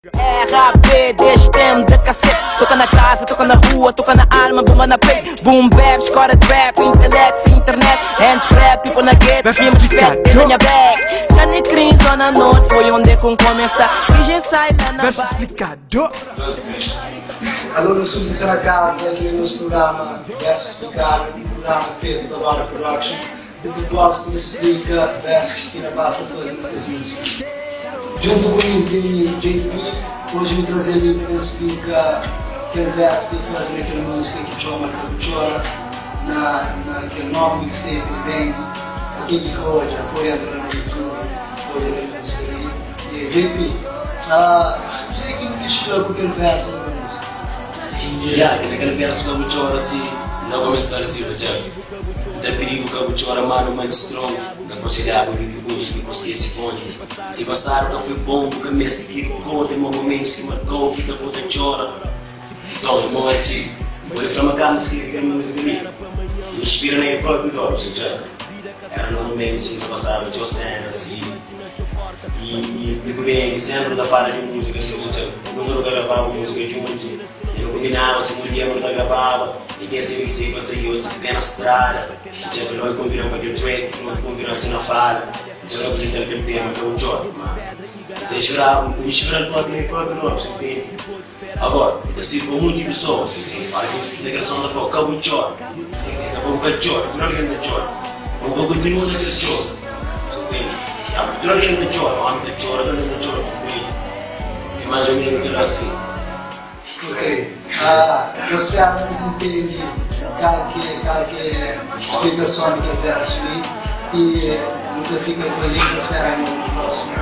RAP desde tempo de cassete. Toca na casa, toca na rua, toca na arma, bomba na peito. Boom bap, escora de rap, intelecto, internet. Hands clap, tipo na gueto, rima de fé, tem na minha bag. Já nem crise, zona norte, foi onde com começa. E já sai lá na Verso explicado. Alô, eu sou Vicente Carlos, aqui no nosso programa Verso Explicado, programa feito pela Bora Production, de que gosto de explica versos que não basta fazer essas músicas. Junto com o JP, hoje me trazer ali para explicar aquele verso que faz naquela música que chama Chora, naquele novo mixtape que vem aqui de hoje, por entra no YouTube, hoje ele faz isso ali. E JP, sei que me explica aquele verso na música. Aquele verso que eu choro assim, não começar assim, já. Da perigo que eu choro, mano, mais strong. Não aconselhava viver hoje que consegui esse bonde. Se passar não foi bom, porque me que recorda em momentos que marcou, que da puta chora. Então, eu morro assim. Olha para uma cama, se quer uma música ali. Me inspira nem a própria dor, já. Era no momento assim, se passava, eu cena assim. E digo bem, sempre da fala de música, assim, eu não gravava música junto. Eu não combinava, se um dia eu não gravava, ninguém sabia que se ia sair, eu se fiquei na estrada. Já não convidaram para aquele track, não convidaram assim na fala. Já não apresentei aquele tema que é o Jordan, mano. Você esperava, me esperando para o próprio nome, você entende? Agora, eu sigo com muitas pessoas, você entende? Olha que na canção da foca, acabou o Jordan. Acabou o Jordan, não é o Jordan. Eu vou continuar naquele Jordan, você entende? Durante a gente chora, a gente chora, durante a gente chora com ele. Mais ou menos aquilo assim. Ok. Nós vamos entender qual que é a explicação daquele verso ali e nunca fica com a gente, nós esperamos no próximo.